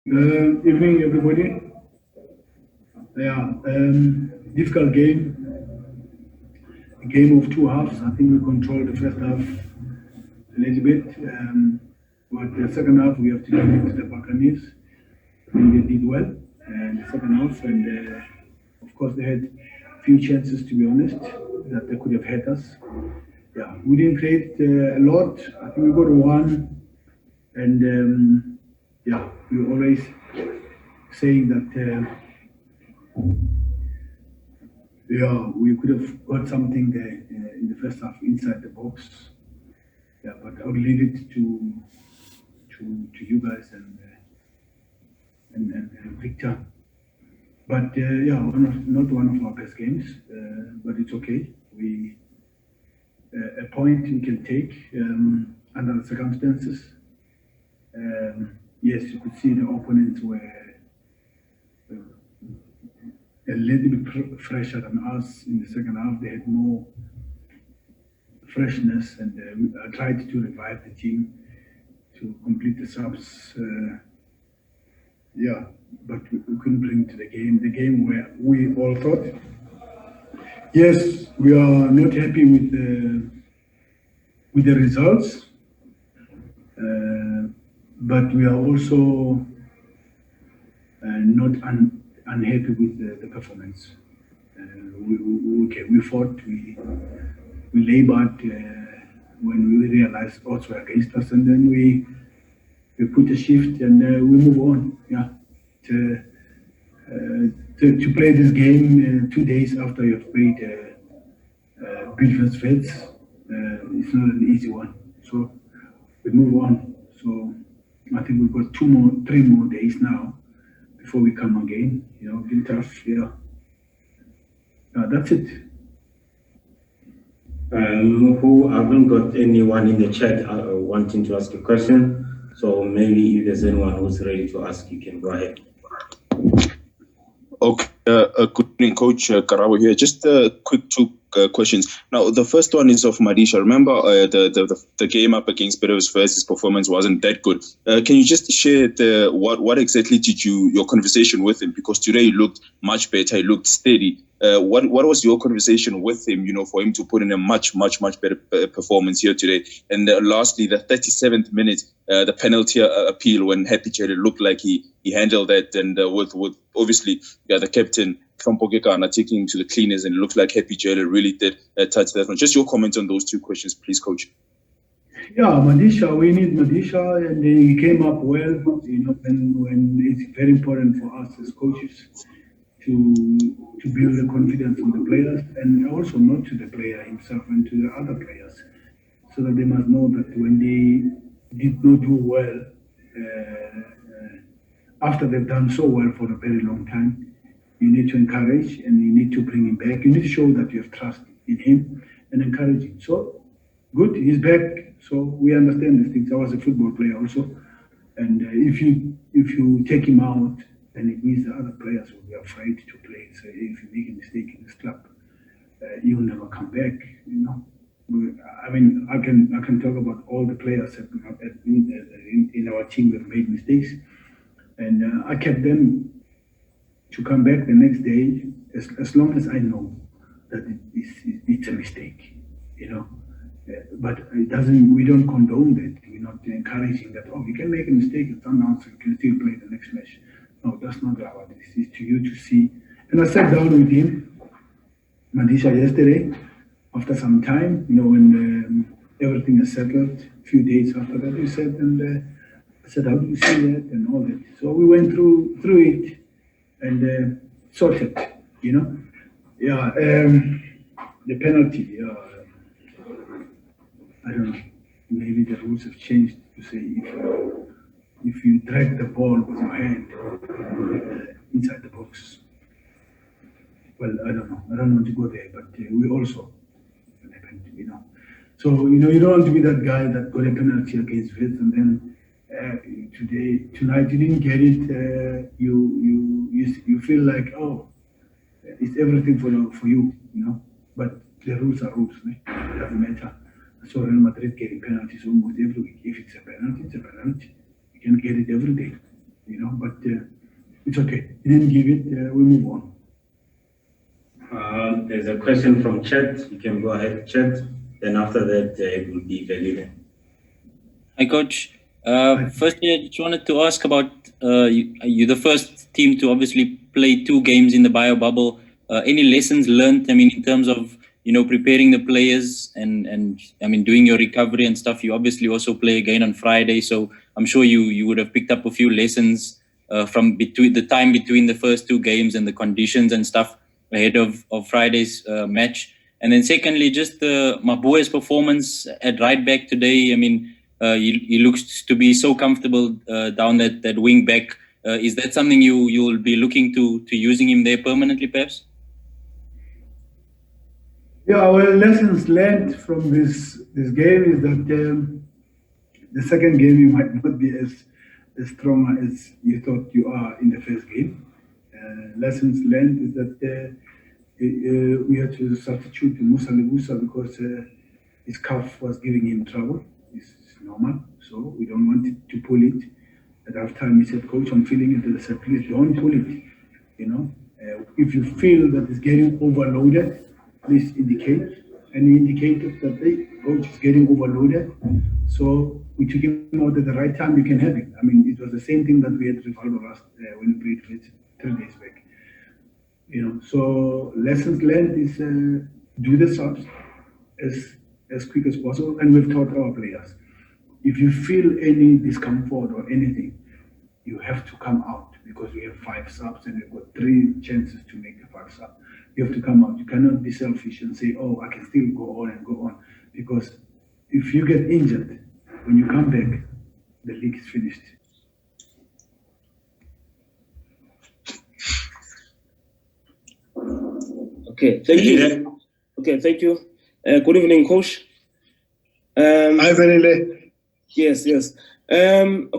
Evening, everybody. Yeah, difficult game. A game of two halves. I think we controlled the first half a little bit, but the second half we have to give it to the Buccaneers. I think they did well in the second half, and of course they had few chances, to be honest, that they could have hit us. Yeah, we didn't create a lot. I think we got one, and yeah, we were always saying that. Yeah, we could have got something there in the first half inside the box. Yeah, but I'll leave it to you guys and Victor. But yeah, not one of our best games, but it's okay. A point we can take under the circumstances. Yes, you could see the opponents were a little bit fresher than us in the second half. They had more freshness, and I tried to revive the team to complete the subs. Yeah, but we couldn't bring to the game where we all thought. Yes, we are not happy with the results, but we are also not unhappy with the performance. We fought, we labored when we realized odds were against us, and then we put a shift and we move on. Yeah, to play this game 2 days after you have played Bidvest Vets, it's not an easy one. So we move on. So I think we've got 3 more days now before we come again. You know, been tough. Yeah. That's it. Who haven't got anyone in the chat wanting to ask a question. So maybe if there's anyone who's ready to ask, you can go ahead. Okay, good evening, Coach Karabo here. Just quick 2 questions. Now, the first one is of Madisha. Remember, the game up against Bidvest First, his performance wasn't that good. Can you just share what exactly did your conversation with him? Because today he looked much better. He looked steady. What was your conversation with him, for him to put in a much better performance here today? And lastly, the 37th minute, the penalty appeal when Happy Jelly looked like he handled that, and with obviously the captain from Pogekana taking him to the cleaners, and it looked like Happy Jelly really did touch that one. Just your comments on those 2 questions, please, Coach. Yeah, Madisha, we need Madisha, and he came up well, when it's very important for us as coaches to build the confidence in the players, and also not to the player himself and to the other players, so that they must know that when they did not do well, after they've done so well for a very long time, you need to encourage and you need to bring him back. You need to show that you have trust in him and encourage him. So, good, he's back. So we understand these things. I was a football player also, and if you take him out, then it means the other players will be afraid to play. So if you make a mistake in this club, you'll never come back. I mean, I can talk about all the players in our team that made mistakes, and I kept them to come back the next day as long as I know that it's a mistake. But it doesn't. We don't condone that. We're not encouraging that. Oh, you can make a mistake at Sundowns, you can still play the next match. No, that's not how it is. It's to you to see. And I sat down with him, Madisha, yesterday, after some time, when everything is settled. A few days after that, we said, and I said, how do you see that and all that? So we went through it and sorted. Yeah. The penalty. I don't know. Maybe the rules have changed to say if you drag the ball with your hand inside the box. Well, I don't know. I don't want to go there, but we also happened, So, you don't want to be that guy that got a penalty against Vets, and then tonight you didn't get it. You feel like, oh, it's everything for you, But the rules are rules. It doesn't matter. So Real Madrid getting penalties almost every week. If it's a penalty, it's a penalty. You can get it every day. but it's okay. He didn't give it, we move on. There's a question from chat. You can go ahead, chat. Then after that, it will be Velile. Hi, Coach. Firstly, I just wanted to ask about you're the first team to obviously play 2 games in the biobubble. Any lessons learned? I mean, in terms of preparing the players and I mean doing your recovery and stuff. You obviously also play again on Friday, so I'm sure you would have picked up a few lessons from between the first 2 games and the conditions and stuff ahead of Friday's match. And then secondly, just Mabue's performance at right back today. I mean, he looks to be so comfortable down that wing back. Is that something you'll be looking to using him there permanently, perhaps? Yeah, our lessons learned from this game is that the second game you might not be as strong as you thought you are in the first game. Lessons learned is that we had to substitute Musa Lebusa because his calf was giving him trouble. It's normal, so we don't want to pull it. At halftime, he said, "Coach, I'm feeling it." I said, "Please don't pull it. If you feel that it's getting overloaded, please indicate." And he indicated that the coach is getting overloaded. So we took him out at the right time. You can have him. I mean, it was the same thing that we had Rivaldo last when we played 3 days back. So lessons learned is do the subs as quick as possible. And we've taught our players, if you feel any discomfort or anything, you have to come out because we have 5 subs and we've got 3 chances to make a 5 sub. You have to come out. You cannot be selfish and say, "Oh, I can still go on and go on," because if you get injured, when you come back, the league is finished. Okay, thank you. Okay, thank you. Good evening, Coach. Hi, Velile. Yes.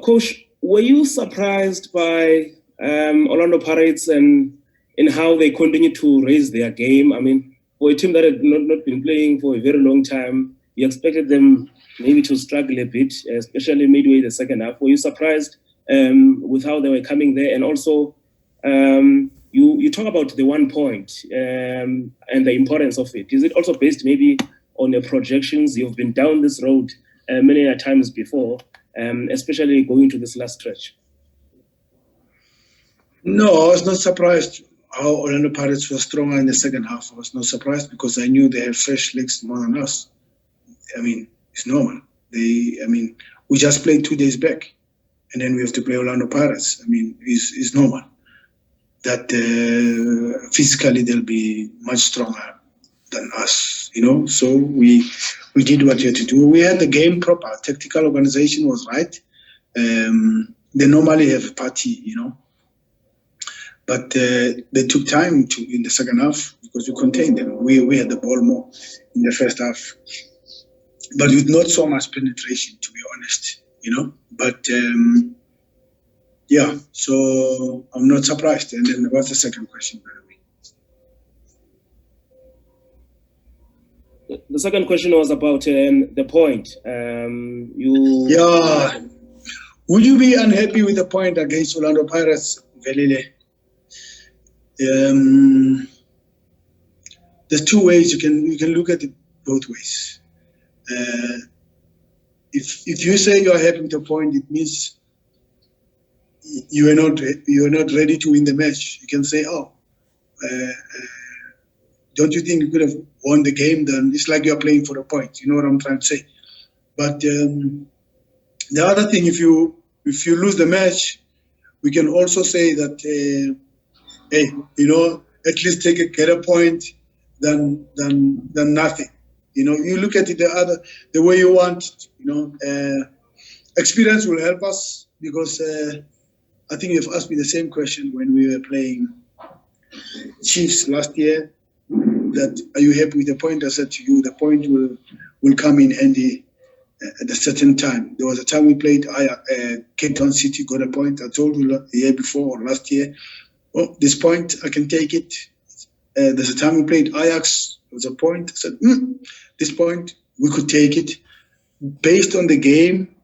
Coach, were you surprised by Orlando Pirates and in how they continue to raise their game? I mean, for a team that had not been playing for a very long time, you expected them maybe to struggle a bit, especially midway the second half. Were you surprised with how they were coming there? And also, you talk about the 1 point and the importance of it. Is it also based maybe on your projections? You've been down this road many times before, especially going to this last stretch. No, I was not surprised how Orlando Pirates were stronger in the second half. I was not surprised because I knew they had fresh legs more than us. I mean, it's normal. We just played 2 days back, and then we have to play Orlando Pirates. I mean, it's normal that physically they'll be much stronger than us, So we did what we had to do. We had the game proper. Tactical organization was right. They normally have a party, But they took time in the second half because we contained them. We had the ball more in the first half, but with not so much penetration, to be honest, But yeah, so I'm not surprised. And then what's the second question, by the way? The second question was about the point. Yeah. Would you be unhappy with the point against Orlando Pirates, Velile? There's 2 ways you can look at it both ways. If you say you are happy with the point, it means you are not ready to win the match. You can say, "Oh, don't you think you could have won the game?" Then it's like you're playing for a point. You know what I'm trying to say. But the other thing, if you lose the match, we can also say that. Hey, at least get a point than nothing. You look at it the way you want. Experience will help us because I think you've asked me the same question when we were playing Chiefs last year. That are you happy with the point? I said to you, the point will come in handy at a certain time. There was a time we played Cape Town City, got a point. I told you the year before or last year. Oh, this point, I can take it. There's a time we played Ajax, there was a point. I said, this point, we could take it. Based on the game,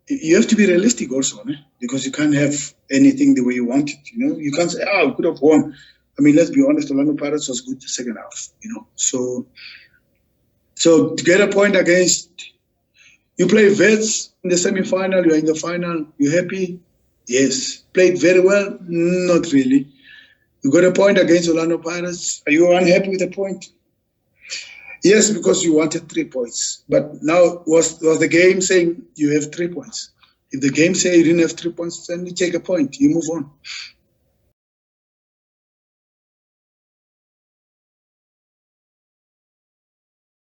you have to be realistic also, because you can't have anything the way you want it. You can't say, we could have won. I mean, let's be honest, Orlando Pirates was good the second half. So to get a point against, you play Vets in the semi-final, you're in the final, you happy? Yes. Played very well? Not really. You got a point against Orlando Pirates. Are you unhappy with the point? Yes, because you wanted 3 points. But now, was the game saying you have 3 points? If the game say you didn't have 3 points, then you take a point. You move on.